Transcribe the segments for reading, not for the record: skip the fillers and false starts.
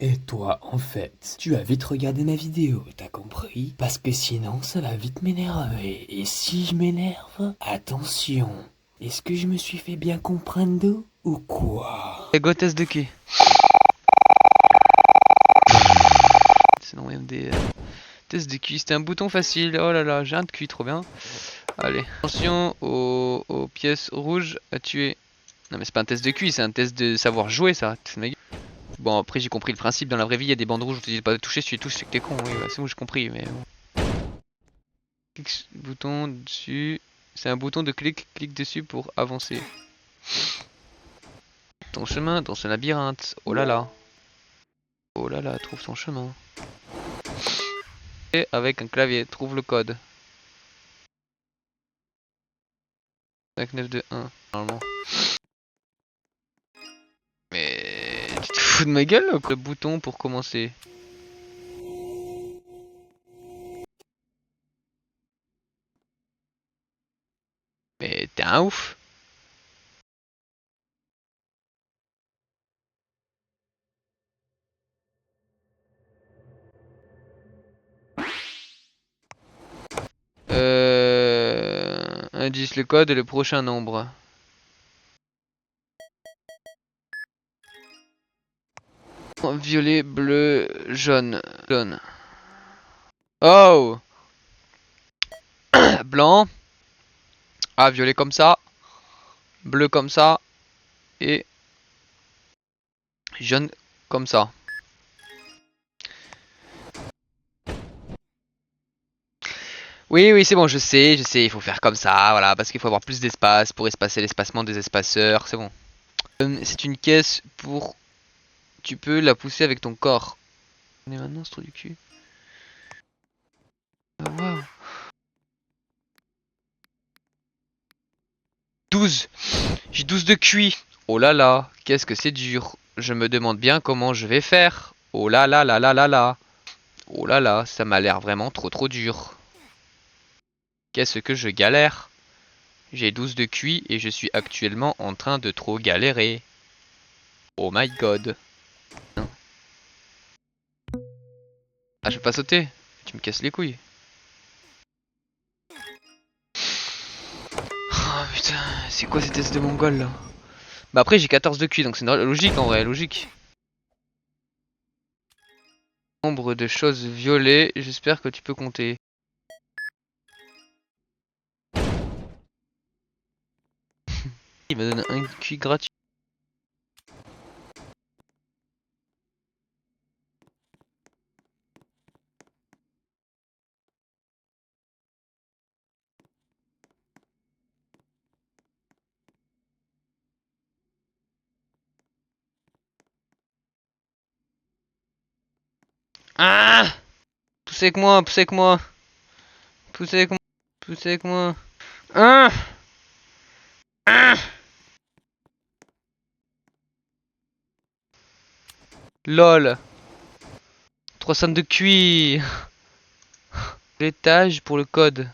Et toi, en fait, tu vas vite regarder ma vidéo, t'as compris? Parce que sinon, ça va vite m'énerver. Et si je m'énerve, attention. Est-ce que je me suis fait bien comprendre ou quoi? Go test de cul. C'est non MD. Test de cul, c'était un bouton facile. Oh là là, j'ai un de cul, trop bien. Allez, attention aux pièces rouges à tuer. Non mais c'est pas un test de cul, c'est un test de savoir jouer ça. Bon après j'ai compris le principe, dans la vraie vie il y a des bandes rouges où tu dis pas de toucher, si tu les touches c'est que t'es con, oui bah, c'est bon j'ai compris mais bon. Bouton dessus, c'est un bouton de clic dessus pour avancer. Ton chemin dans ce labyrinthe, oh là là. Oh là là, trouve ton chemin. Et avec un clavier, trouve le code. 5921, normalement. Mais tu te fous de ma gueule ou quoi? Le bouton pour commencer. Mais t'es un ouf. Indice le code et le prochain nombre. Violet, bleu, jaune. Jaune. Oh! Blanc. Ah, violet comme ça. Bleu comme ça. Et jaune comme ça. Oui, oui, c'est bon, je sais, il faut faire comme ça, voilà, parce qu'il faut avoir plus d'espace pour espacer l'espacement des espaceurs, c'est bon. C'est une caisse pour... Tu peux la pousser avec ton corps. On est maintenant ce trou du cul. Ah, waouh. 12. J'ai 12 de QI. Oh là là, qu'est-ce que c'est dur. Je me demande bien comment je vais faire. Oh là là là là là là. Oh là là, ça m'a l'air vraiment trop dur. Qu'est-ce que je galère. J'ai 12 de QI et je suis actuellement en train de trop galérer. Oh my god. Ah, je peux pas sauter. Tu me casses les couilles. Oh putain, c'est quoi ces tests de mongol là? Bah après j'ai 14 de QI donc c'est logique en vrai, logique. Nombre de choses violées, j'espère que tu peux compter. Il m'a donné un QI gratuit. Ah! Poussez avec moi, poussez avec moi. Poussez avec moi, poussez avec moi. Ah! Ah! LOL. 300 de QI. L'étage pour le code.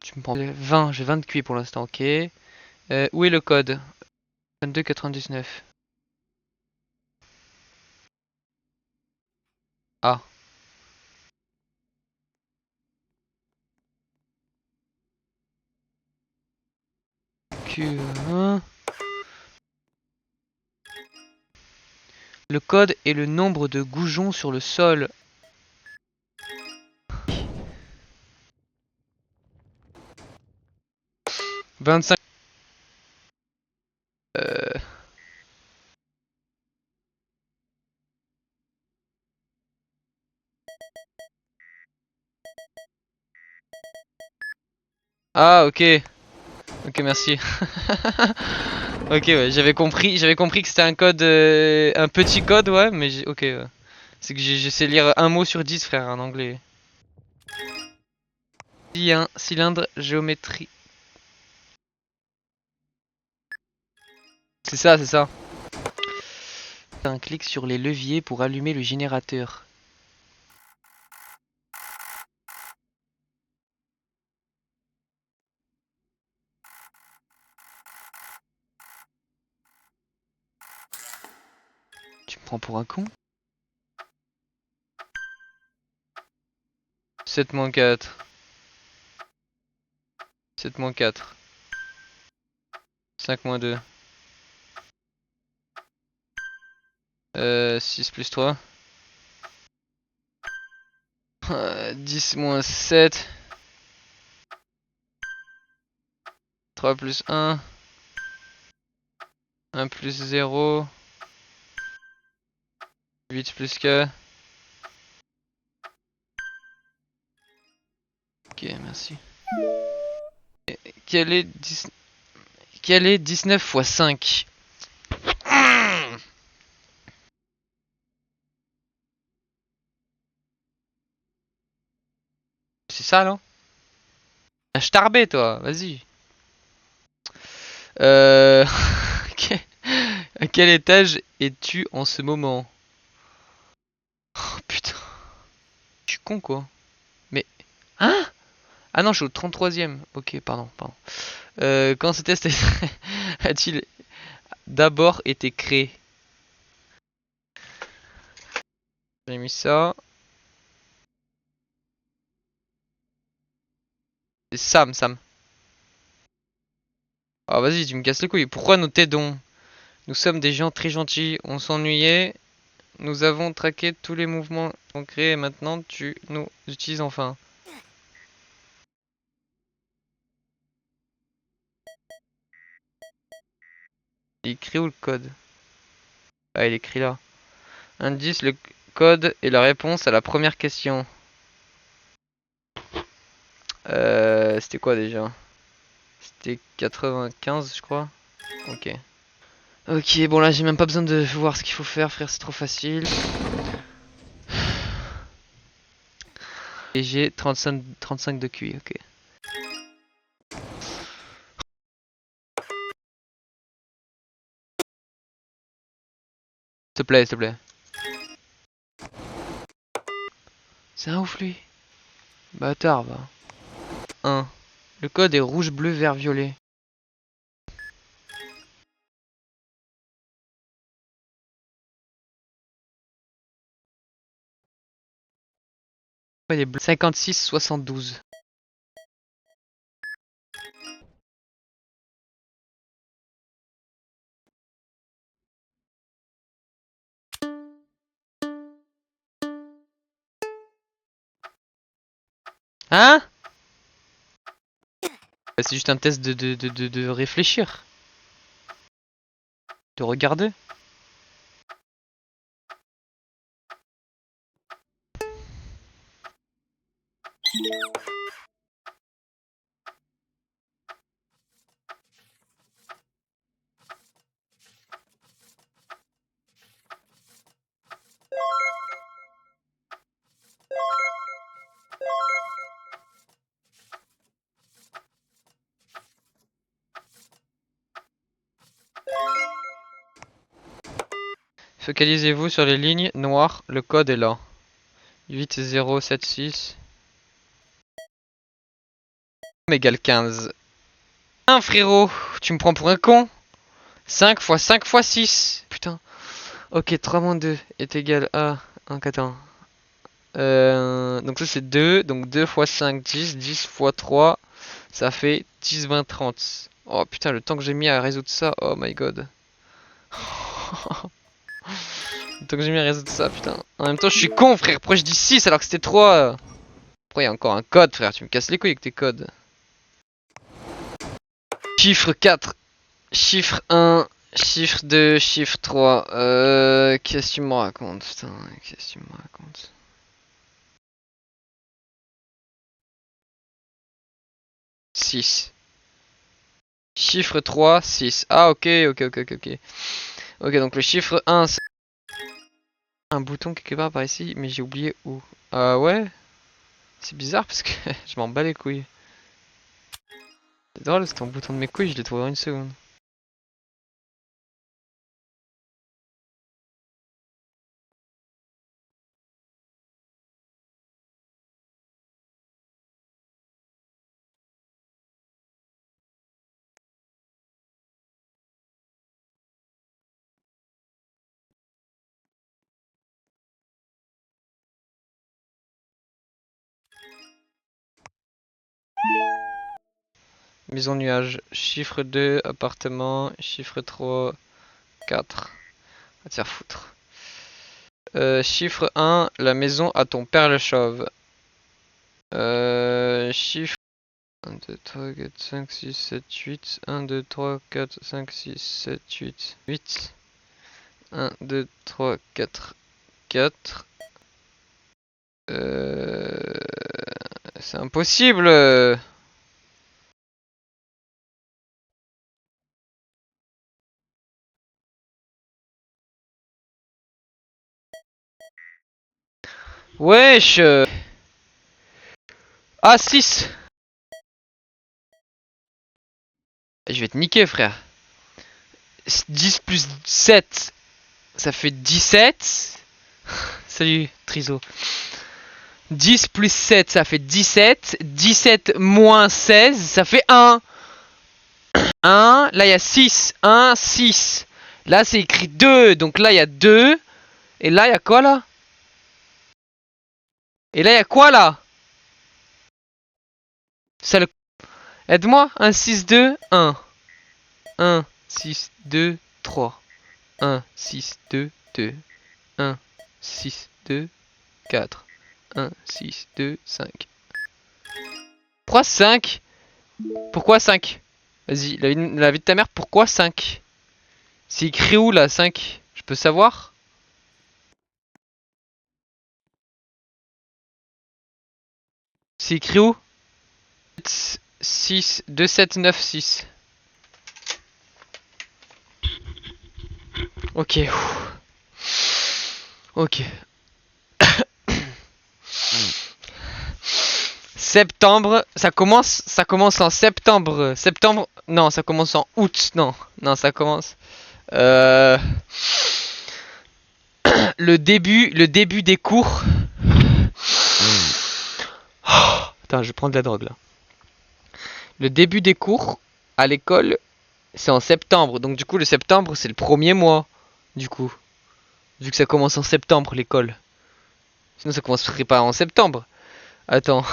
Tu me prends 20, j'ai 20 de QI pour l'instant, ok. Où est le code? 22,99. Ah. Q1. Le code est le nombre de goujons sur le sol. 25. Euh... Ah, ok. Ok, merci. Ok, ouais, j'avais compris que c'était un code, un petit code, ouais, mais ok, ouais. C'est que j'essaie de lire un mot sur 10, frère, en anglais. Il y a un cylindre géométrie. C'est ça, c'est ça. Un clic sur les leviers pour allumer le générateur. Prends pour un con. 7 moins 4. 7 moins 4. 5 moins 2. 6 plus 3. 10 moins 7. 3 plus 1. 1 plus 0. 8 plus K. Ok, merci. Quel est 10... Quel est 19 fois 5? C'est ça, là? Un starbé, toi, vas-y. Euh... À quel étage es-tu en ce moment? Oh putain, je suis con quoi. Mais... Hein? Ah non, je suis au 33ème. Ok, pardon, pardon. Quand ce test a-t-il d'abord été créé? J'ai mis ça. C'est Sam, Sam. Ah vas-y, tu me casses les couilles. Pourquoi nous t'aidons? Nous sommes des gens très gentils. On s'ennuyait. Nous avons traqué tous les mouvements qu'on crée et maintenant tu nous utilises enfin. Il écrit où le code? Ah, il est écrit là. Indice, le code et la réponse à la première question. C'était quoi déjà? C'était 95, je crois. Ok. Ok, bon là j'ai même pas besoin de voir ce qu'il faut faire, frère, c'est trop facile. Et j'ai 35 de QI, ok. S'il te plaît, s'il te plaît. C'est un ouf lui. Bâtard, va. 1. Le code est rouge, bleu, vert, violet. Ouais, il est bleu. 56, 72. Hein? C'est juste un test de réfléchir. De regarder. Focalisez-vous sur les lignes noires, le code est là. 8076 égale 15. Hein frérot, tu me prends pour un con? 5 fois 5 fois 6. Putain. Ok, 3 moins 2 est égal à... 1, 4, 1. Donc ça c'est 2. Donc 2 fois 5, 10. 10 fois 3, ça fait 10, 20, 30. Oh putain, le temps que j'ai mis à résoudre ça. Oh my god. Le temps que j'ai mis à résoudre ça, putain. En même temps, je suis con, frère. Pourquoi je dis 6 alors que c'était 3? Pourquoi il y a encore un code, frère? Tu me casses les couilles avec tes codes. Chiffre 4. Chiffre 1. Chiffre 2. Chiffre 3. Qu'est-ce que tu me racontes, putain? Qu'est-ce que tu me racontes? 6. Chiffre 3, 6. Ah, ok, ok, ok, ok, ok. Ok, donc le chiffre 1, c'est un bouton quelque part par ici, mais j'ai oublié où. Ouais. C'est bizarre parce que je m'en bats les couilles. C'est drôle parce que ton bouton de mes couilles, je l'ai trouvé en une seconde. Maison nuage. Chiffre 2, appartement. Chiffre 3, 4. Va te faire foutre. Chiffre 1, la maison à ton père le chauve. Chiffre 1, 2, 3, 4, 5, 6, 7, 8. 1, 2, 3, 4, 5, 6, 7, 8. 8. 1, 2, 3, 4. 4. C'est impossible. Wesh. Ah, 6. Je vais te niquer, frère. 10 plus 7, ça fait 17. Salut, Triso. 10 plus 7, ça fait 17. 17 moins 16, ça fait 1. 1, là il y a 6. 1, 6. Là c'est écrit 2, donc là il y a 2. Et là il y a quoi là? Et là il y a quoi là? Ça le... Aide-moi. 1, 6, 2, 1. 1, 6, 2, 3. 1, 6, 2, 2. 1, 6, 2, 4. 1, 6, 2, 5. Pourquoi 5? Pourquoi 5? Vas-y, la vie de ta mère, pourquoi 5? C'est écrit où là, 5? Je peux savoir? C'est écrit où? 6, 2, 7, 9, 6. Ok. Ok. Septembre, ça commence en septembre. Septembre, non, ça commence en août. Non, non, ça commence. Le début des cours. Oh, attends, je prends de la drogue là. Le début des cours à l'école, c'est en septembre. Donc du coup, le septembre, c'est le premier mois. Du coup, vu que ça commence en septembre l'école. Sinon, ça commencerait pas en septembre. Attends.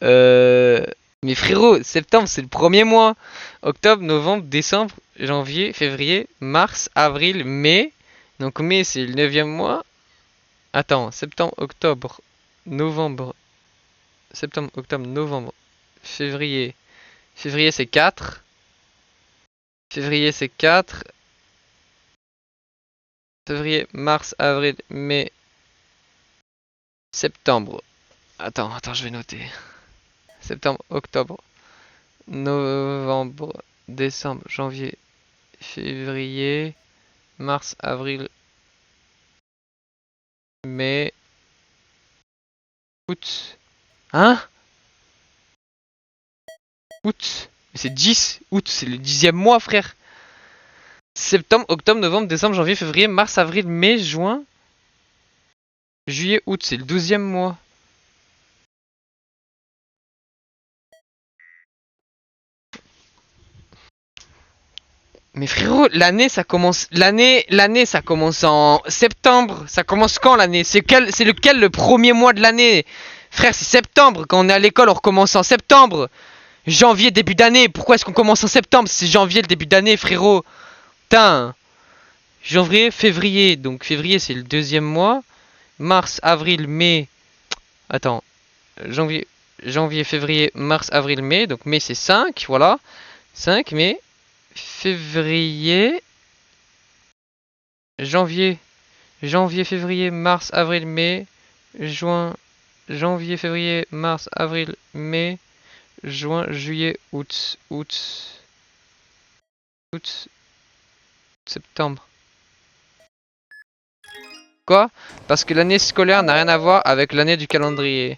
Mais frérot, septembre c'est le premier mois. Octobre, novembre, décembre, janvier, février, mars, avril, mai. Donc mai c'est le 9e mois. Attends, septembre, octobre, novembre. Septembre, octobre, novembre, février. Février c'est 4. Février c'est 4. Février, mars, avril, mai, septembre. Attends, je vais noter. Septembre, octobre, novembre, décembre, janvier, février, mars, avril, mai, août. Hein? Août. Mais c'est 10. Août, c'est le 10e mois, frère. Septembre, octobre, novembre, décembre, janvier, février, mars, avril, mai, juin, juillet, août, c'est le 12e mois. Mais frérot, l'année ça commence. L'année ça commence en septembre. Ça commence quand l'année? C'est lequel le premier mois de l'année? Frère, c'est septembre. Quand on est à l'école, on recommence en septembre. Janvier, début d'année. Pourquoi est-ce qu'on commence en septembre? C'est janvier, le début d'année, frérot. Putain. Janvier, février. Donc février, c'est le 2e mois. Mars, avril, mai. Attends. Janvier, février, mars, avril, mai. Donc mai, c'est 5. Voilà. 5 mai. Février, janvier, février, mars, avril, mai, juin, janvier, février, mars, avril, mai, juin, juillet, août, septembre. Quoi? Parce que l'année scolaire n'a rien à voir avec l'année du calendrier.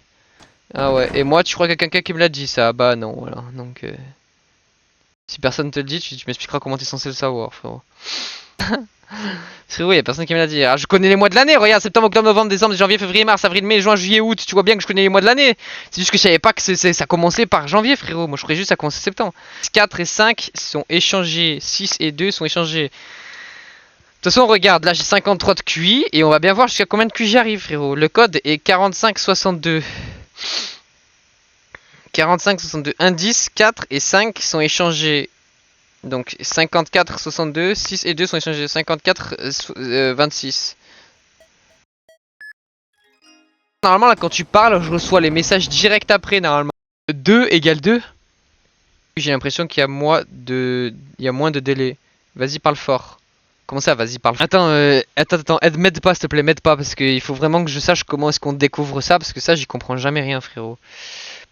Ah ouais, et moi tu crois qu'il y a quelqu'un qui me l'a dit ça? Bah non, voilà, donc... Si personne te le dit, tu m'expliqueras comment t'es censé le savoir, frérot. Frérot, y'a personne qui me l'a dit. Ah, je connais les mois de l'année, regarde, septembre, octobre, novembre, décembre, janvier, février, mars, avril, mai, juin, juillet, août. Tu vois bien que je connais les mois de l'année. C'est juste que je savais pas que ça commençait par janvier, frérot. Moi, je croyais juste que ça commençait septembre. 4 et 5 sont échangés. 6 et 2 sont échangés. De toute façon, regarde, là j'ai 53 de QI et on va bien voir jusqu'à combien de QI j'arrive, frérot. Le code est 4562. 45, 62. 1, 10, 4 et 5 sont échangés. Donc 54, 62, 6 et 2 sont échangés. 54, 26. Normalement là quand tu parles, je reçois les messages direct après normalement. 2 égale 2. J'ai l'impression qu'il y a moins de délai. Vas-y parle fort. Comment ça, vas-y parle fort. Attends, m'aide pas s'il te plaît, m'aide pas parce qu'il faut vraiment que je sache comment est-ce qu'on découvre ça parce que ça j'y comprends jamais rien frérot.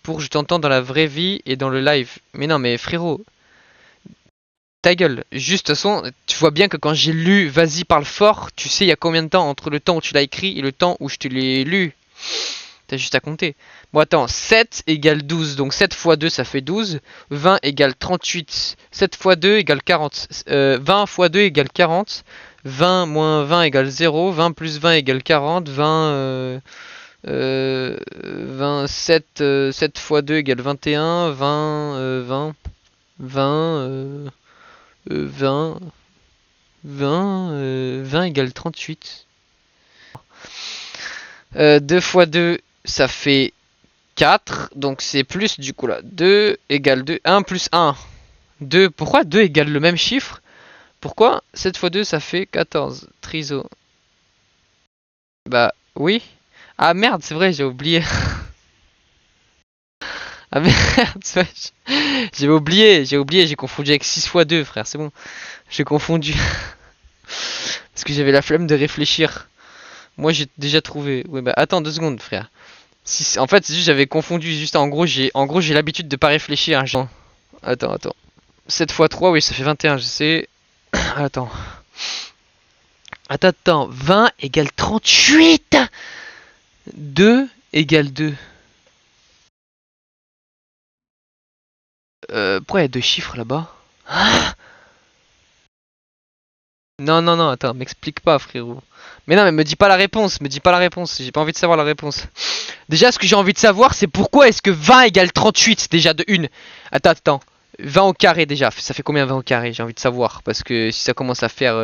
Pour je t'entends dans la vraie vie et dans le live. Mais non mais frérot. Ta gueule. Juste de toute façon, tu vois bien que quand j'ai lu vas-y parle fort, tu sais il y a combien de temps entre le temps où tu l'as écrit et le temps où je te l'ai lu. T'as juste à compter. Bon attends, 7 égale 12, donc 7 fois 2 ça fait 12. 20 égale 38. 7 fois 2 égale 40. 20 fois 2 égale 40. 20 moins 20 égale 0. 20 plus 20 égale 40. 7 fois 2 égale 21. 20 égale 38. 2 fois 2 ça fait 4, donc c'est plus du coup là. 2 égale 2, 1 plus 1. 2, pourquoi 2 égale le même chiffre? Pourquoi 7 fois 2 ça fait 14? Triso. Bah oui. Ah merde, c'est vrai, j'ai oublié. Ah merde, j'ai oublié, j'ai confondu avec 6 fois 2 frère, c'est bon. J'ai confondu. Parce que j'avais la flemme de réfléchir. Moi j'ai déjà trouvé. Ouais bah attends 2 secondes frère. Si, en fait c'est juste j'avais confondu juste en gros j'ai l'habitude de pas réfléchir. Hein, attends. 7 fois 3 oui ça fait 21 je sais. Attends. 20 égale 38. 2 égale 2. Pourquoi il y a 2 chiffres là-bas? Non, attends, m'explique pas, frérot. Mais non, mais me dis pas la réponse, j'ai pas envie de savoir la réponse. Déjà, ce que j'ai envie de savoir, c'est pourquoi est-ce que 20 égale 38, déjà, de 1. Attends. 20 au carré, déjà, ça fait combien 20 au carré? J'ai envie de savoir, parce que si ça commence à faire...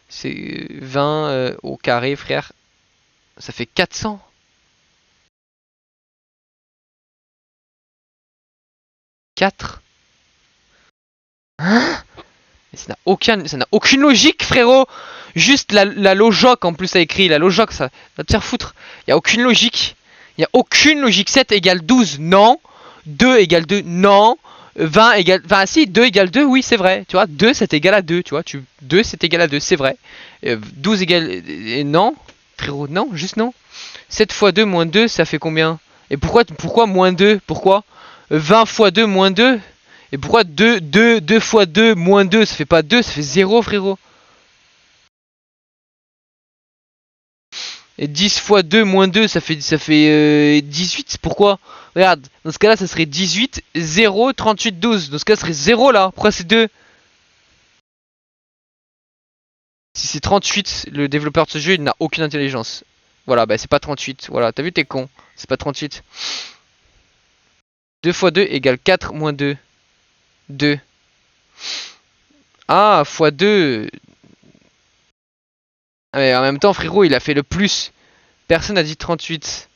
c'est 20 au carré, frère. Ça fait 400. Hein? Ça n'a aucune logique, frérot. Juste la lojoc en plus a écrit. La lojoc, ça va te faire foutre. Il y a aucune logique. 7 égale 12, non. 2 égale 2, non. 20 égale... Enfin si, 2 égale 2, oui c'est vrai. Tu vois, 2 c'est égal à 2, tu vois. 2 c'est égal à 2, c'est vrai. 12 égale... non. Frérot, non, juste non. 7 fois 2 moins 2, ça fait combien? Et pourquoi moins 2? Pourquoi 20 fois 2 moins 2? Et pourquoi 2 fois 2 moins 2 ça fait pas 2, ça fait 0 frérot. Et 10 fois 2 moins 2 ça fait 18, pourquoi? Regarde, dans ce cas là ça serait 18, 0, 38, 12. Dans ce cas ça serait 0 là, pourquoi c'est 2? Si c'est 38, le développeur de ce jeu il n'a aucune intelligence. Voilà, bah c'est pas 38, voilà, t'as vu t'es con, c'est pas 38. 2 fois 2 égale 4 moins 2. 2. Ah, fois 2. Ah, mais en même temps, frérot, il a fait le plus. Personne n'a dit 38.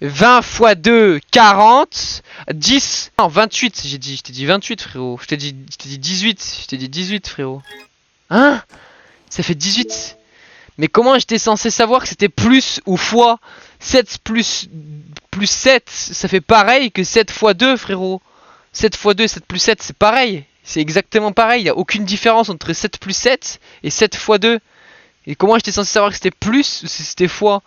20 fois 2, 40. 10. Non, 28, j'ai dit. Je t'ai dit 28, frérot. Je t'ai dit 18. Je t'ai dit 18, frérot. Hein? Ça fait 18. Mais comment j'étais censé savoir que c'était plus ou fois? 7 plus 7, ça fait pareil que 7 fois 2, frérot. 7 fois 2, 7 plus 7, c'est pareil. C'est exactement pareil. Il n'y a aucune différence entre 7 plus 7 et 7 fois 2. Et comment j'étais censé savoir que c'était plus ou si c'était fois?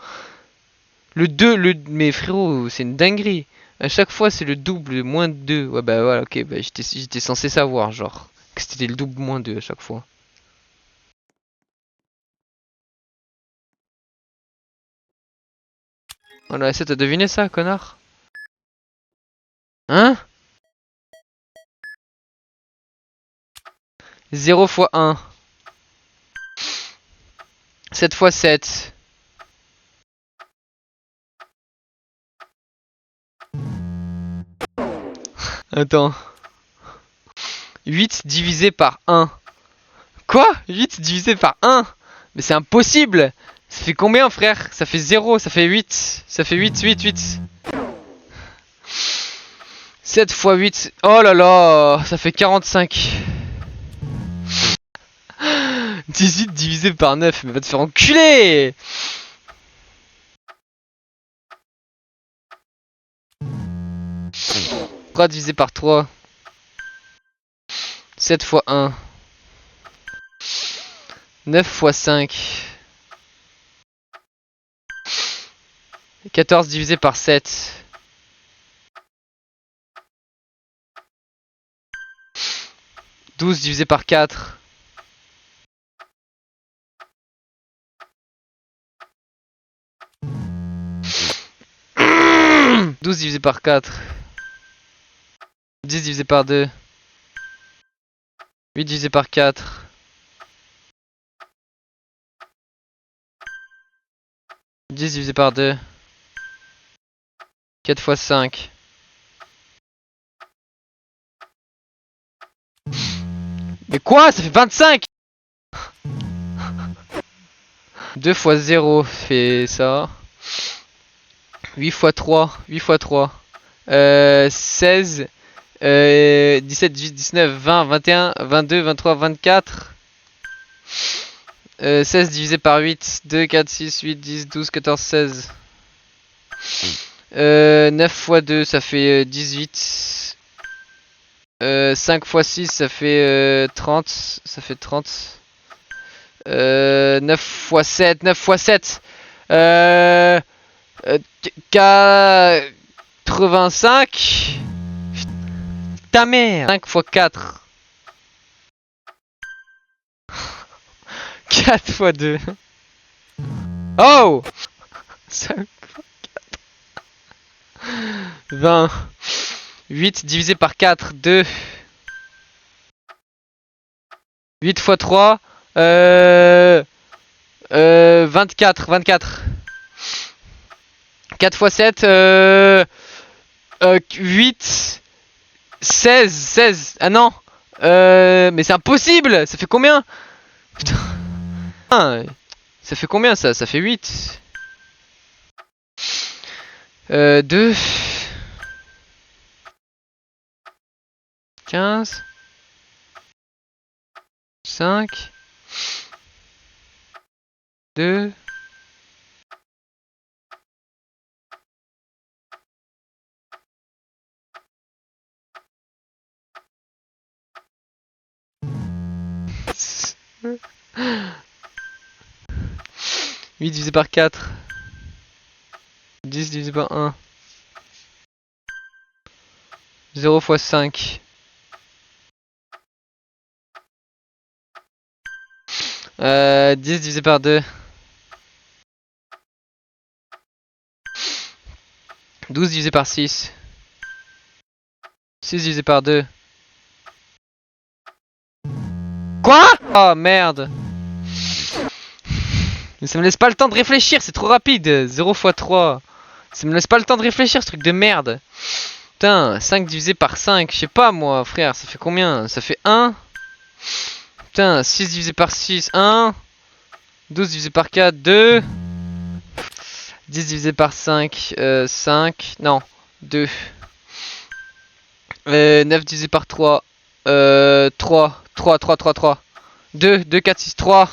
Le 2, mais frérot, c'est une dinguerie. À chaque fois, c'est le double, moins 2. Ouais, bah voilà, ok, bah j'étais censé savoir, genre, que c'était le double moins 2 à chaque fois. Voilà, essaie de deviner ça, connard. Hein? 0 fois 1. 7 fois 7. Attends. 8 divisé par 1. Quoi? 8 divisé par 1? Mais c'est impossible! Ça fait combien, frère? Ça fait 0, ça fait 8. Ça fait 8. 7 fois 8. Oh là là, ça fait 45. 18 divisé par 9, mais va te faire enculer. 3 divisé par 3. 7 fois 1. 9 fois 5. 14 divisé par 7. 12 divisé par 4. 12 divisé par 4. 10 divisé par 2. 8 divisé par 4. 10 divisé par 2. 4 fois 5. Mais quoi? Ça fait 25. 2 fois 0 fait ça. 8 fois 3. 8 fois 3. 16. 17, 18, 19, 20, 21, 22, 23, 24. 16 divisé par 8. 2, 4, 6, 8, 10, 12, 14, 16. 9 fois 2 ça fait 18. 5 fois 6 ça fait 30. Ça fait 30. 9 fois 7. 9 fois 7. 85. Ta mère. 5 fois 4. 4 fois 2. Oh 5 fois 4. 20. 8 divisé par 4. 2. 8 fois 3. 24. 24. 4 fois 7. 8. 16. 16. Ah non. Mais c'est impossible. Ça fait combien? Putain. Ça fait combien ça? Ça fait 8. 2. 15. 5. 2. 8 divisé par 4. 10 divisé par 1. 0 fois 5. 10 divisé par 2. 12 divisé par 6. 6 divisé par 2. Quoi? Oh merde. Mais ça me laisse pas le temps de réfléchir, c'est trop rapide. 0 fois 3. Ça me laisse pas le temps de réfléchir, ce truc de merde. Putain, 5 divisé par 5. Je sais pas moi, frère, ça fait combien? Ça fait 1. Putain, 6 divisé par 6, 1. 12 divisé par 4, 2. 10 divisé par 5, 5. Non, 2. 9 divisé par 3. 3. 3, 3, 3, 3. 2, 2, 4, 6, 3.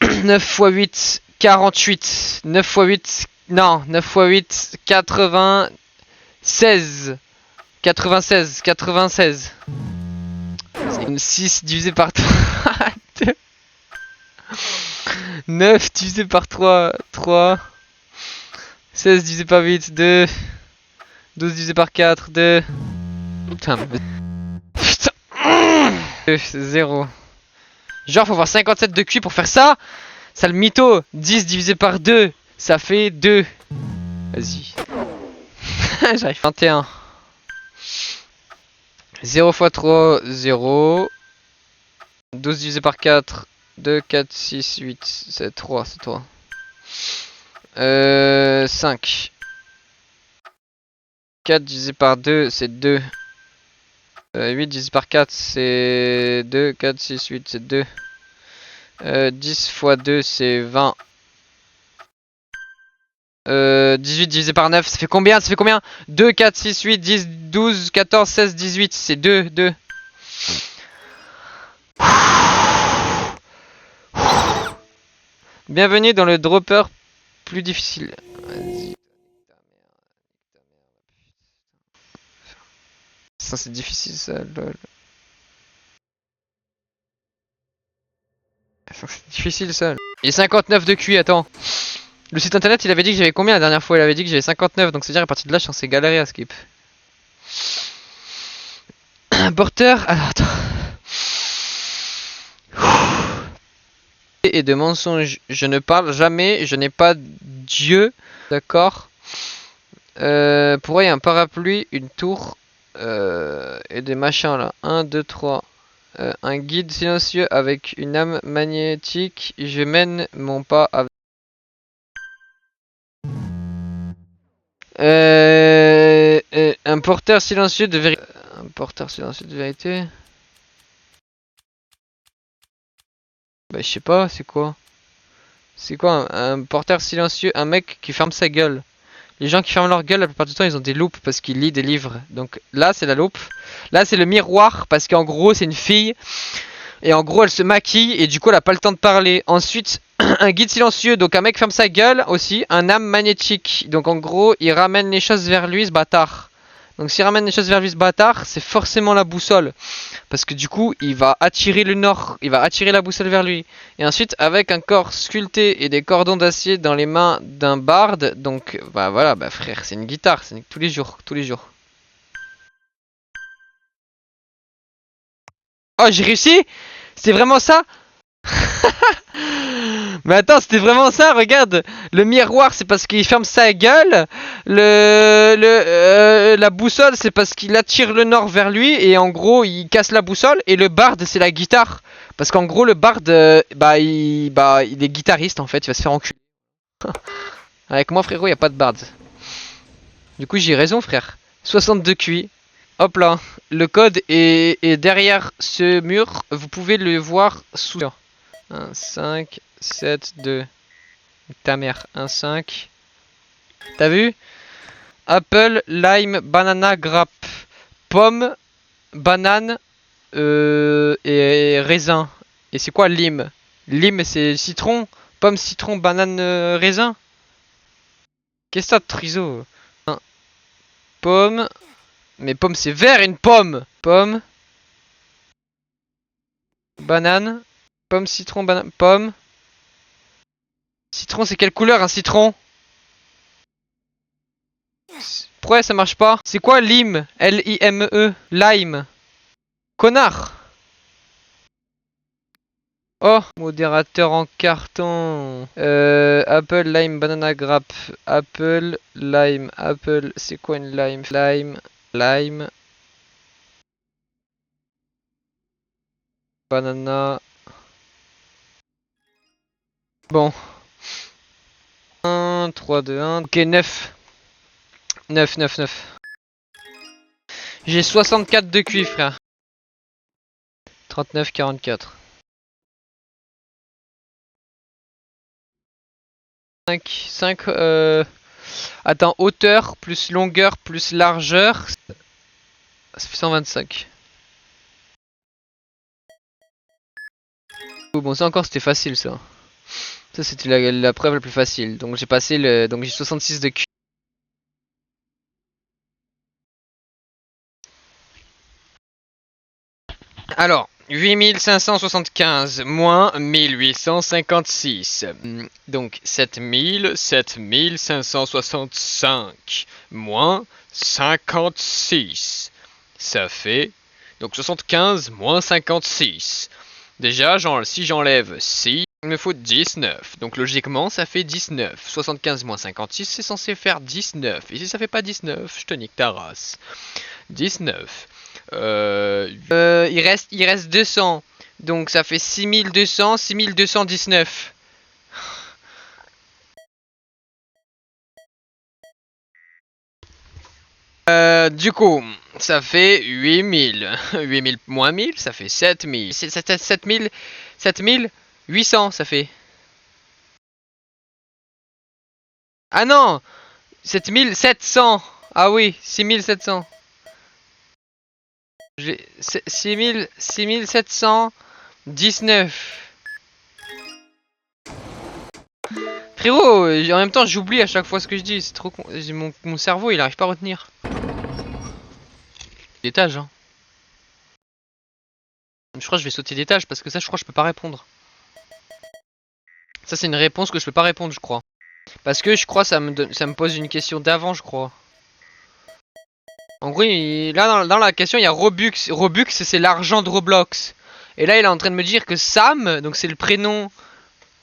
9 fois 8, 48. 9 fois 8, non, 9 fois 8, 96. 96, 96. 6 divisé par 3. 2. 9 divisé par 3, 3. 16 divisé par 8, 2. 12 divisé par 4, 2. Putain, mais... Putain. 0. Genre, faut avoir 57 de QI pour faire ça. Ça le mytho. 10 divisé par 2, ça fait 2. Vas-y. J'arrive. 21. 0 fois 3, 0. 12 divisé par 4, 2, 4, 6, 8. C'est 3, c'est 3. 5. 4 divisé par 2, c'est 2. 8 divisé par 4, c'est 2. 4, 6, 8, c'est 2. 10 fois 2, c'est 20. 18 divisé par 9, ça fait combien? Ça fait combien? 2, 4, 6, 8, 10, 12, 14, 16, 18. C'est 2, 2. Bienvenue dans le dropper plus difficile. Vas-y. Ça c'est difficile ça, lol. C'est difficile ça. Et 59 de QI, attends. Le site internet il avait dit que j'avais combien la dernière fois? Il avait dit que j'avais 59, donc c'est-à-dire à partir de là je suis censé galérer à skip. Un porteur. Alors attends. Et de mensonges. Je ne parle jamais, je n'ai pas Dieu. D'accord. Pourquoi il y a un parapluie, une tour et des machins là? 1, 2, 3. Un guide silencieux avec une âme magnétique. Je mène mon pas avec. Un porteur silencieux de vérité. Un porteur silencieux de vérité. Bah je sais pas, c'est quoi? C'est quoi un porteur silencieux? Un mec qui ferme sa gueule. Les gens qui ferment leur gueule, la plupart du temps, ils ont des loupes parce qu'ils lisent des livres. Donc là, c'est la loupe. Là, c'est le miroir parce qu'en gros, c'est une fille. Et en gros, elle se maquille et du coup, elle a pas le temps de parler. Ensuite, un guide silencieux. Donc un mec ferme sa gueule aussi. Un âme magnétique. Donc en gros, il ramène les choses vers lui, ce bâtard. Donc s'il ramène les choses vers lui, ce bâtard, c'est forcément la boussole. Parce que du coup, il va attirer le nord. Il va attirer la boussole vers lui. Et ensuite, avec un corps sculpté et des cordons d'acier dans les mains d'un barde. Donc, bah voilà, bah frère, c'est une guitare. C'est tous les jours, tous les jours. Oh, j'ai réussi? C'est vraiment ça? Mais attends, c'était vraiment ça, regarde. Le miroir, c'est parce qu'il ferme sa gueule. La boussole, c'est parce qu'il attire le nord vers lui. Et en gros, il casse la boussole. Et le barde, c'est la guitare. Parce qu'en gros, le barde, il est guitariste en fait. Il va se faire enculer. Avec moi, frérot, il n'y a pas de barde. Du coup, j'ai raison, frère. 62 QI. Hop là. Le code est derrière ce mur. Vous pouvez le voir sous. 1, 5, 7, 2. Ta mère, 1, 5. T'as vu? Apple, lime, banana, grappe. Pomme, banane et raisin. Et c'est quoi lime? Lime, c'est citron. Pomme, citron, banane, raisin. Qu'est-ce que t'as de triso? Pomme. Mais pomme, c'est vert, une pomme. Pomme. Banane. Pomme, citron, banane. Pomme. Citron, c'est quelle couleur un citron? Pourquoi ça marche pas? C'est quoi lime? L-I-M-E. Lime. Connard. Oh, modérateur en carton. Apple, lime, banana, grappe. Apple, lime, apple. C'est quoi une lime? Lime, lime. Banana. Bon. 1, 3, 2, 1. Ok, 9. 9, 9, 9. J'ai 64 de QI, frère. 39, 44. 5, attends, hauteur plus longueur plus largeur. Ça fait 125. Oh, bon, ça encore c'était facile ça. Ça c'était la preuve la plus facile. Donc j'ai passé le. Donc j'ai 66 de QI. Alors, 8575 moins 1856. Donc 7565 moins 56. Ça fait donc 75 moins 56. Déjà, si j'enlève 6, il me faut 19. Donc logiquement, ça fait 19. 75 moins 56, c'est censé faire 19. Et si ça fait pas 19, je te nique ta race. 19. Il reste 200. Donc ça fait 6200, 6219. Du coup, ça fait 8000. 8000 moins 1000, ça fait 7000. 7800, ça fait. Ah non! 7700! Ah oui, 6700. J'ai 6719. Frérot, en même temps j'oublie à chaque fois ce que je dis, c'est trop con. Mon cerveau il arrive pas à retenir. D'étage hein. Je crois que je vais sauter d'étage parce que ça je crois que je peux pas répondre. Ça c'est une réponse que je peux pas répondre je crois. Parce que je crois ça me pose une question d'avant je crois. En gros là dans la question il y a Robux. Robux c'est l'argent de Roblox. Et là il est en train de me dire que Sam, donc c'est le prénom.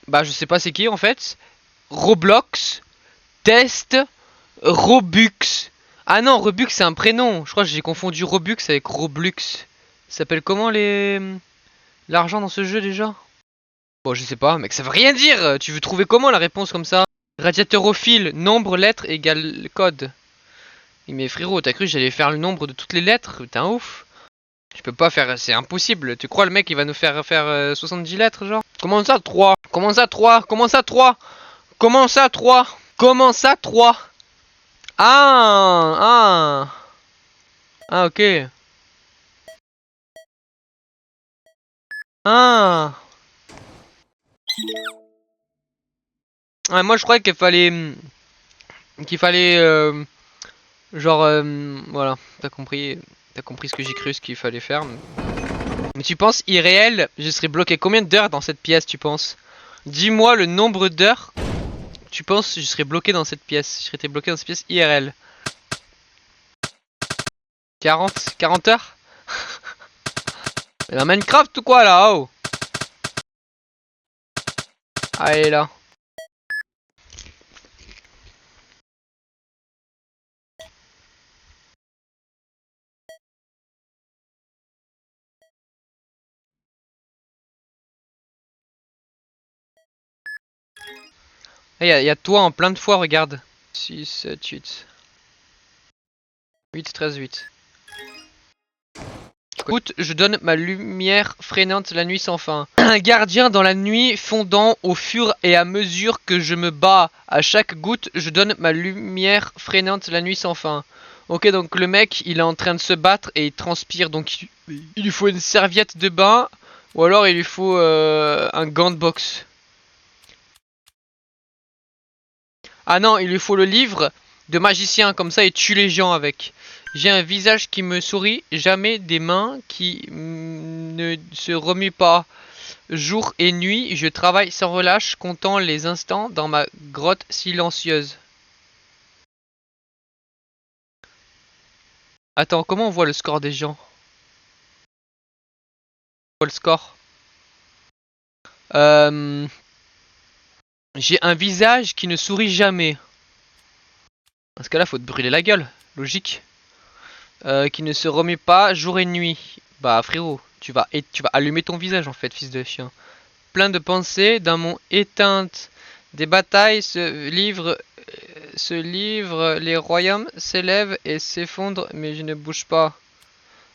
Bah je sais pas c'est qui en fait. Roblox, test, Robux. Ah non, Robux c'est un prénom. Je crois que j'ai confondu Robux avec Roblux. Ça s'appelle comment l'argent dans ce jeu déjà? Bon, je sais pas, mec, ça veut rien dire. Tu veux trouver comment la réponse comme ça? Radiateur au fil, nombre, lettres égale code. Mais frérot, t'as cru que j'allais faire le nombre de toutes les lettres? T'es un ouf. Je peux pas faire, c'est impossible. Tu crois le mec il va nous faire 70 lettres genre? Comment ça 3? Comment ça 3? Comment ça 3? Comment ça 3? Comment ça 3? Ah, ah. Ah, ok. Ah. Ouais, moi je croyais qu'il fallait genre voilà, t'as compris ce que j'ai cru ce qu'il fallait faire. Mais tu penses irréel, je serais bloqué combien d'heures dans cette pièce tu penses? Dis-moi le nombre d'heures. Tu penses je serais bloqué dans cette pièce? Je serais bloqué dans cette pièce IRL. 40 heures? Dans Minecraft ou quoi là? Oh. Allez là. Il y a toi en plein de fois, regarde. 6, 7, 8. 8, 13, 8. Goutte, je donne ma lumière freinante la nuit sans fin. Un gardien dans la nuit fondant au fur et à mesure que je me bats. À chaque goutte, je donne ma lumière freinante la nuit sans fin. Ok, donc le mec, il est en train de se battre et il transpire. Donc il lui faut une serviette de bain ou alors il lui faut un gant de boxe. Ah non, il lui faut le livre de magicien, comme ça il tue les gens avec. J'ai un visage qui me sourit, jamais des mains qui ne se remuent pas. Jour et nuit, je travaille sans relâche, comptant les instants dans ma grotte silencieuse. Attends, comment on voit le score des gens? On voit le score. J'ai un visage qui ne sourit jamais. Dans ce cas-là, faut te brûler la gueule, logique. Qui ne se remet pas jour et nuit. Bah frérot, tu vas allumer ton visage en fait, fils de chien. Plein de pensées, d'un monde éteinte, des batailles se livrent, les royaumes s'élèvent et s'effondrent, mais je ne bouge pas.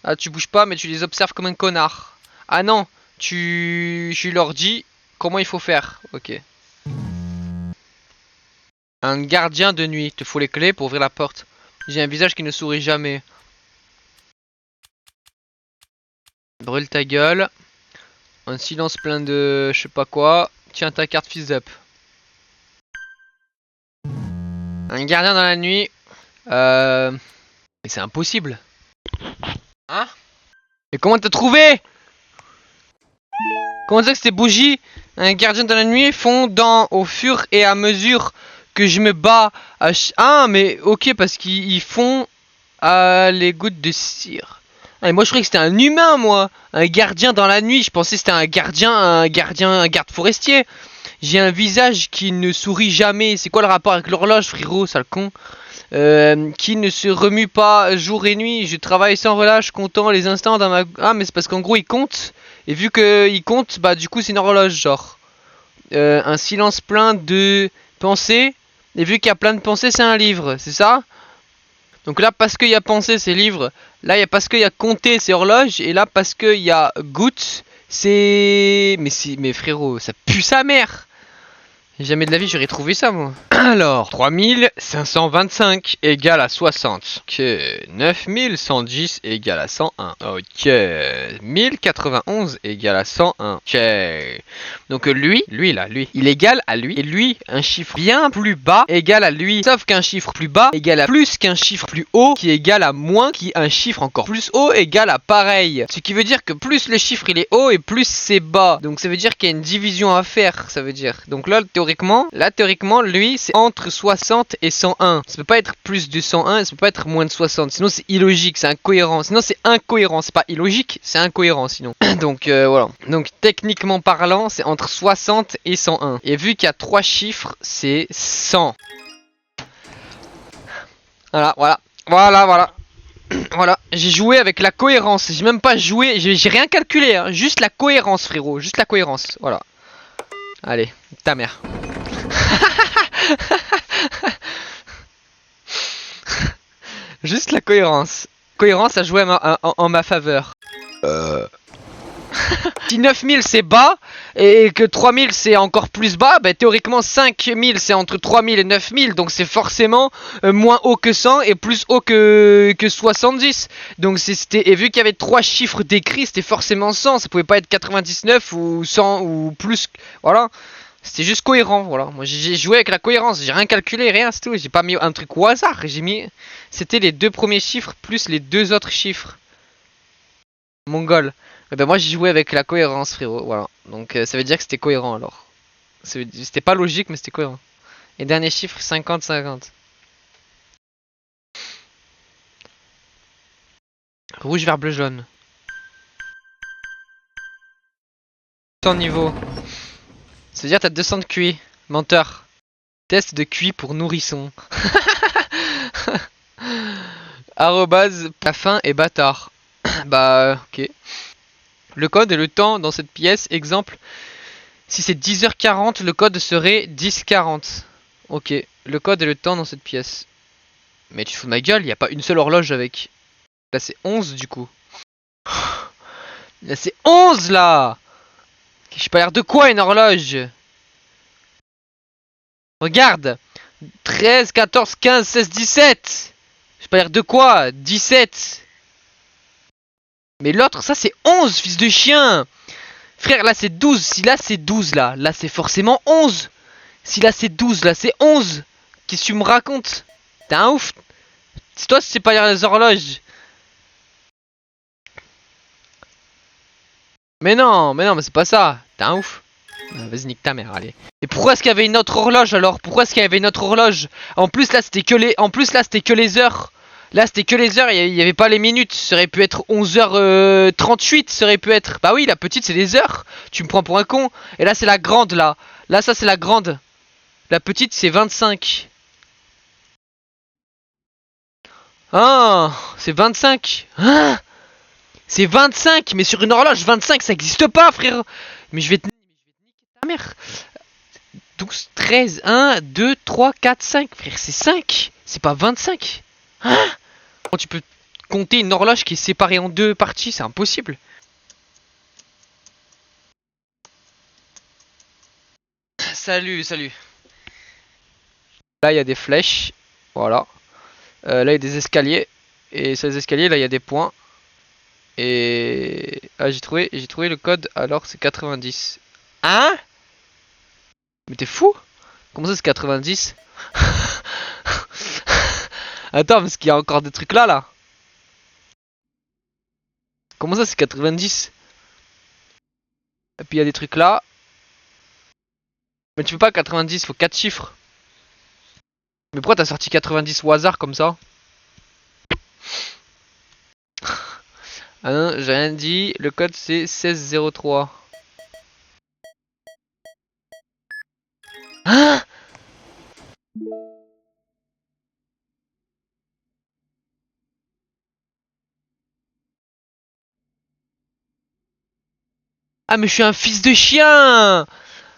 Ah, tu bouges pas, mais tu les observes comme un connard. Ah non, je leur dis comment il faut faire. Ok. Un gardien de nuit, te faut les clés pour ouvrir la porte. J'ai un visage qui ne sourit jamais. Brûle ta gueule. Un silence plein de je sais pas quoi. Tiens ta carte fils up. Un gardien dans la nuit. Mais c'est impossible. Hein? Mais comment t'as trouvé? Comment ça que c'était bougie? Un gardien dans la nuit fondant au fur et à mesure que je me bats. Ah mais ok parce qu'ils font les gouttes de cire. Ah, et moi je croyais que c'était un humain moi. Un gardien dans la nuit. Je pensais que c'était un garde forestier. J'ai un visage qui ne sourit jamais. C'est quoi le rapport avec l'horloge frérot, sale con? Qui ne se remue pas jour et nuit. Je travaille sans relâche, comptant les instants dans ma... Ah mais c'est parce qu'en gros il compte. Et vu qu'il compte, bah du coup c'est une horloge genre. Un silence plein de pensées. Et vu qu'il y a plein de pensées, c'est un livre, c'est ça? Donc là, parce qu'il y a pensée, c'est livre. Là, parce qu'il y a compter, c'est horloge. Et là, parce qu'il y a goutte, c'est... Mais frérot, ça pue sa mère. Jamais de la vie j'aurais trouvé ça moi. Alors, 3525 égale à 60. Ok, 9110 égale à 101. Ok, 1091 égale à 101. Ok. Donc lui, il égale à lui. Et lui, un chiffre bien plus bas égale à lui. Sauf qu'un chiffre plus bas égale à plus qu'un chiffre plus haut qui égale à moins, qui un chiffre encore plus haut égale à pareil. Ce qui veut dire que plus le chiffre il est haut et plus c'est bas. Donc ça veut dire qu'il y a une division à faire, ça veut dire. Donc là, théoriquement, lui, c'est entre 60 et 101. Ça peut pas être plus de 101 et ça peut pas être moins de 60. Sinon, c'est illogique, c'est incohérent. Sinon, c'est incohérent. C'est pas illogique, c'est incohérent sinon. Donc voilà. Donc techniquement parlant, c'est entre 60 et 101. Et vu qu'il y a 3 chiffres, c'est 100. Voilà. Voilà, j'ai joué avec la cohérence. J'ai même pas joué, j'ai rien calculé. Hein. Juste la cohérence, frérot. Juste la cohérence. Voilà. Allez, ta mère. Juste la cohérence. Cohérence a joué en ma faveur. Si 9000 c'est bas et que 3000 c'est encore plus bas, bah théoriquement 5000 c'est entre 3000 et 9000, donc c'est forcément moins haut que 100 et plus haut que 70. Donc c'était, et vu qu'il y avait 3 chiffres décrits, c'était forcément 100, ça pouvait pas être 99 ou 100 ou plus. Voilà. C'était juste cohérent, voilà. Moi j'ai joué avec la cohérence, j'ai rien calculé, rien, c'est tout. J'ai pas mis un truc au hasard, j'ai mis. C'était les 2 premiers chiffres plus les 2 autres chiffres. Mongol. Et ben moi j'ai joué avec la cohérence, frérot, voilà. Donc ça veut dire que c'était cohérent alors. C'était pas logique, mais c'était cohérent. Et dernier chiffre, 50-50. Rouge, vert, bleu, jaune. 100 niveaux. Ça veut dire que t'as 200 de QI. Menteur. Test de QI pour nourrisson. Arrobase, la fin est bâtard. Bah, ok. Le code et le temps dans cette pièce, exemple. Si c'est 10h40, le code serait 10h40. Ok. Le code et le temps dans cette pièce. Mais tu te fous de ma gueule, il n'y a pas une seule horloge avec. Là, c'est 11 du coup. Là, c'est 11 là. J'ai pas l'air de quoi une horloge? Regarde. 13, 14, 15, 16, 17. J'ai pas l'air de quoi? 17. Mais l'autre, ça c'est 11, fils de chien. Frère, là c'est 12. Si là c'est 12 là, là c'est forcément 11. Si là c'est 12, là c'est 11. Qu'est-ce que tu me racontes? T'es un ouf. C'est toi si c'est pas les horloges. Mais non, mais c'est pas ça. T'es un ouf. Vas-y, nique ta mère, allez. Et pourquoi est-ce qu'il y avait une autre horloge alors? Pourquoi est-ce qu'il y avait une autre horloge? En plus là c'était que les heures. Là c'était que les heures, il n'y avait pas les minutes. Ça aurait pu être 11h38, ça aurait pu être. Bah oui, la petite c'est les heures. Tu me prends pour un con. Et là c'est la grande là. Là ça c'est la grande. La petite c'est 25. Ah, c'est 25. Hein? C'est 25, mais sur une horloge 25 ça existe pas, frère. Mais je vais te niquer ta mère. 12, 13, 1, 2, 3, 4, 5. Frère, c'est 5. C'est pas 25. Hein? Comment tu peux compter une horloge qui est séparée en 2 parties? C'est impossible. Salut. Là, il y a des flèches. Voilà. Là, il y a des escaliers. Et sur les escaliers, là, il y a des points. Et... Ah, j'ai trouvé le code. Alors, c'est 90. Hein? Mais t'es fou? Comment ça, c'est 90? Attends, parce qu'il y a encore des trucs là. Comment ça, c'est 90? Et puis il y a des trucs là. Mais tu peux pas 90, faut 4 chiffres. Mais pourquoi t'as sorti 90 au hasard comme ça? Ah non, j'ai rien dit. Le code c'est 1603. Hein? Ah mais je suis un fils de chien!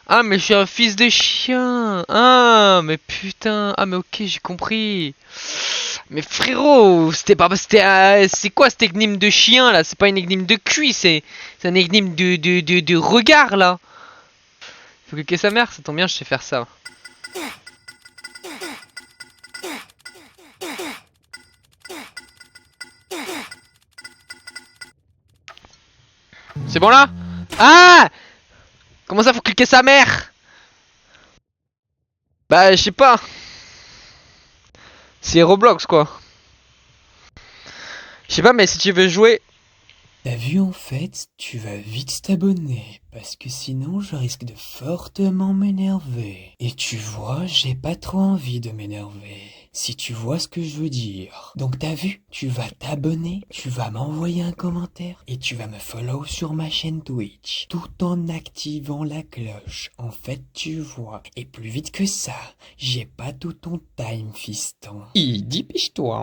Ah mais je suis un fils de chien! Ah mais putain! Ah mais ok, j'ai compris! Mais frérot, c'est quoi cette énigme de chien là? C'est pas une énigme de cuit, c'est un énigme de regard là. Faut cliquer sa mère, ça tombe bien, je sais faire ça. C'est bon là? Ah! Comment ça, faut cliquer sa mère? Bah, je sais pas. C'est Roblox quoi. Je sais pas, mais si tu veux jouer. T'as vu, en fait, tu vas vite t'abonner, parce que sinon je risque de fortement m'énerver. Et tu vois, j'ai pas trop envie de m'énerver, si tu vois ce que je veux dire. Donc t'as vu, tu vas t'abonner, tu vas m'envoyer un commentaire, et tu vas me follow sur ma chaîne Twitch, tout en activant la cloche. En fait, tu vois, et plus vite que ça, j'ai pas tout ton time, fiston. Dépêche-toi.